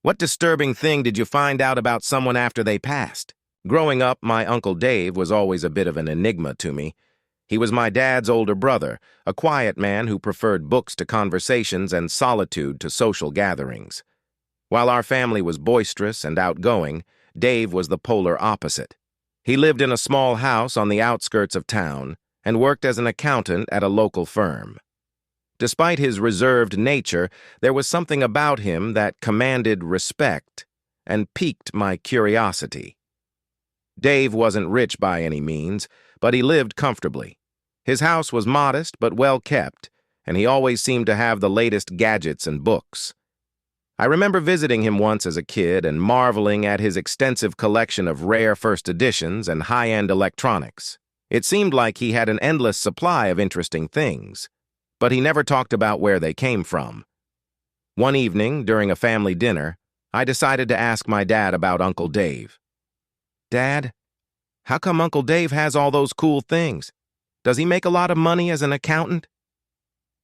What disturbing thing did you find out about someone after they passed? Growing up, my Uncle Dave was always a bit of an enigma to me. He was my dad's older brother, a quiet man who preferred books to conversations and solitude to social gatherings. While our family was boisterous and outgoing, Dave was the polar opposite. He lived in a small house on the outskirts of town and worked as an accountant at a local firm. Despite his reserved nature, there was something about him that commanded respect and piqued my curiosity. Dave wasn't rich by any means, but he lived comfortably. His house was modest but well kept, and he always seemed to have the latest gadgets and books. I remember visiting him once as a kid and marveling at his extensive collection of rare first editions and high-end electronics. It seemed like he had an endless supply of interesting things, but he never talked about where they came from. One evening, during a family dinner, I decided to ask my dad about Uncle Dave. "Dad, how come Uncle Dave has all those cool things? Does he make a lot of money as an accountant?"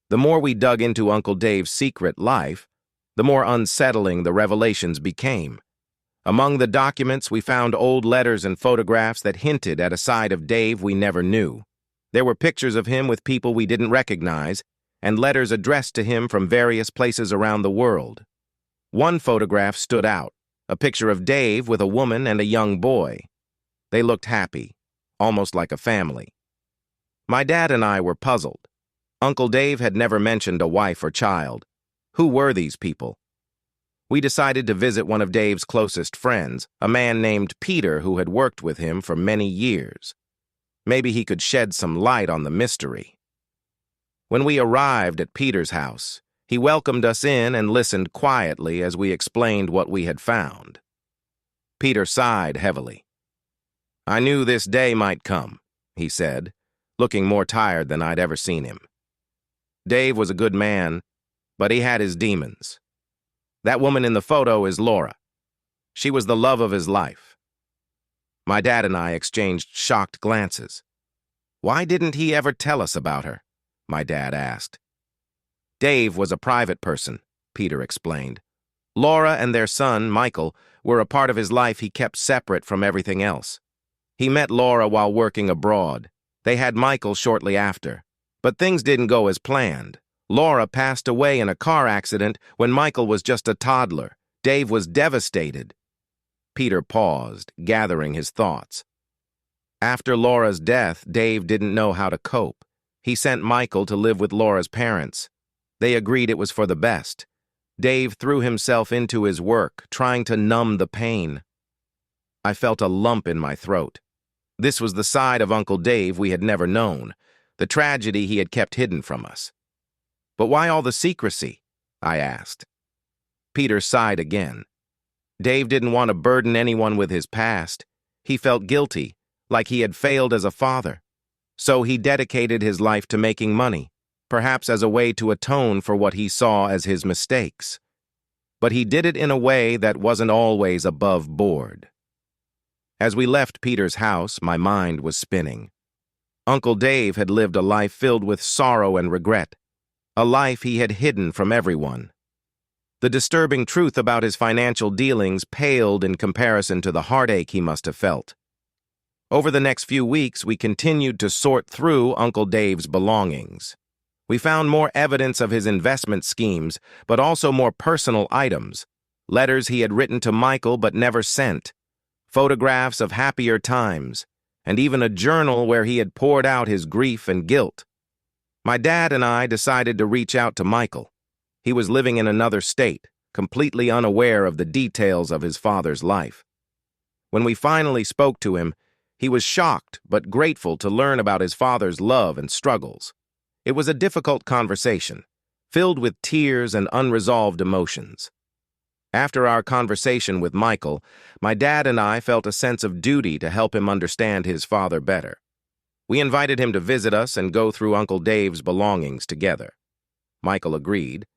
The more we dug into Uncle Dave's secret life, the more unsettling the revelations became. Among the documents, we found old letters and photographs that hinted at a side of Dave we never knew. There were pictures of him with people we didn't recognize, and letters addressed to him from various places around the world. One photograph stood out, a picture of Dave with a woman and a young boy. They looked happy, almost like a family. My dad and I were puzzled. Uncle Dave had never mentioned a wife or child. Who were these people? We decided to visit one of Dave's closest friends, a man named Peter who had worked with him for many years. Maybe he could shed some light on the mystery. When we arrived at Peter's house, he welcomed us in and listened quietly as we explained what we had found. Peter sighed heavily. "I knew this day might come," he said, looking more tired than I'd ever seen him. Dave was a good man, but he had his demons. That woman in the photo is Laura. She was the love of his life. My dad and I exchanged shocked glances. "Why didn't he ever tell us about her?" my dad asked. "Dave was a private person," Peter explained. "Laura and their son, Michael, were a part of his life he kept separate from everything else. He met Laura while working abroad. They had Michael shortly after. But things didn't go as planned. Laura passed away in a car accident when Michael was just a toddler. Dave was devastated." Peter paused, gathering his thoughts. After Laura's death, Dave didn't know how to cope. He sent Michael to live with Laura's parents. They agreed it was for the best. Dave threw himself into his work, trying to numb the pain. I felt a lump in my throat. This was the side of Uncle Dave we had never known, the tragedy he had kept hidden from us. "But why all the secrecy?" I asked. Peter sighed again. Dave didn't want to burden anyone with his past. He felt guilty, like he had failed as a father. So he dedicated his life to making money, perhaps as a way to atone for what he saw as his mistakes. But he did it in a way that wasn't always above board. As we left Peter's house, my mind was spinning. Uncle Dave had lived a life filled with sorrow and regret, a life he had hidden from everyone. The disturbing truth about his financial dealings paled in comparison to the heartache he must have felt. Over the next few weeks, we continued to sort through Uncle Dave's belongings. We found more evidence of his investment schemes, but also more personal items, letters he had written to Michael but never sent, photographs of happier times, and even a journal where he had poured out his grief and guilt. My dad and I decided to reach out to Michael. He was living in another state, completely unaware of the details of his father's life. When we finally spoke to him, he was shocked but grateful to learn about his father's love and struggles. It was a difficult conversation, filled with tears and unresolved emotions. After our conversation with Michael, my dad and I felt a sense of duty to help him understand his father better. We invited him to visit us and go through Uncle Dave's belongings together. Michael agreed,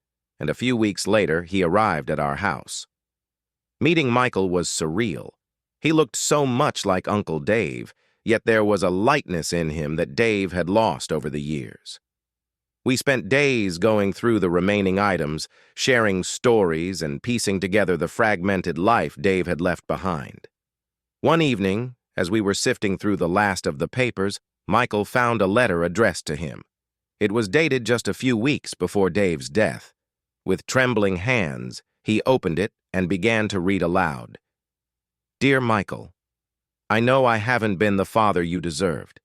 and a few weeks later he arrived at our house. Meeting Michael was surreal. He looked so much like Uncle Dave, yet there was a lightness in him that Dave had lost over the years. We spent days going through the remaining items, sharing stories and piecing together the fragmented life Dave had left behind. One evening, as we were sifting through the last of the papers, Michael found a letter addressed to him. It was dated just a few weeks before Dave's death. With trembling hands, he opened it and began to read aloud. Dear Michael, I know I haven't been the father you deserved.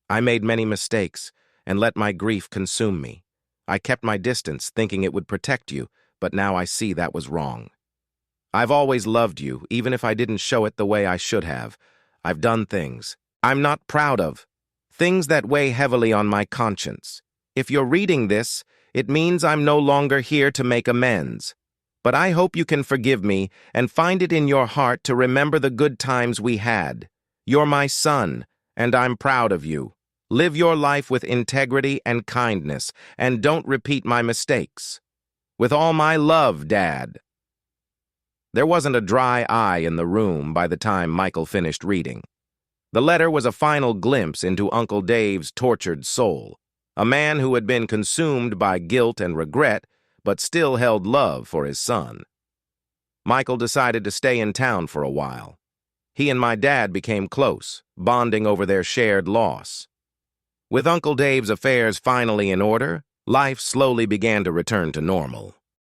I made many mistakes and let my grief consume me. I kept my distance, thinking it would protect you, but now I see that was wrong. I've always loved you, even if I didn't show it the way I should have. I've done things I'm not proud of, things that weigh heavily on my conscience. If you're reading this, it means I'm no longer here to make amends. But I hope you can forgive me and find it in your heart to remember the good times we had. You're my son, and I'm proud of you. Live your life with integrity and kindness, and don't repeat my mistakes. With all my love, Dad. There wasn't a dry eye in the room by the time Michael finished reading. The letter was a final glimpse into Uncle Dave's tortured soul, a man who had been consumed by guilt and regret, but still held love for his son. Michael decided to stay in town for a while. He and my dad became close, bonding over their shared loss. With Uncle Dave's affairs finally in order, life slowly began to return to normal.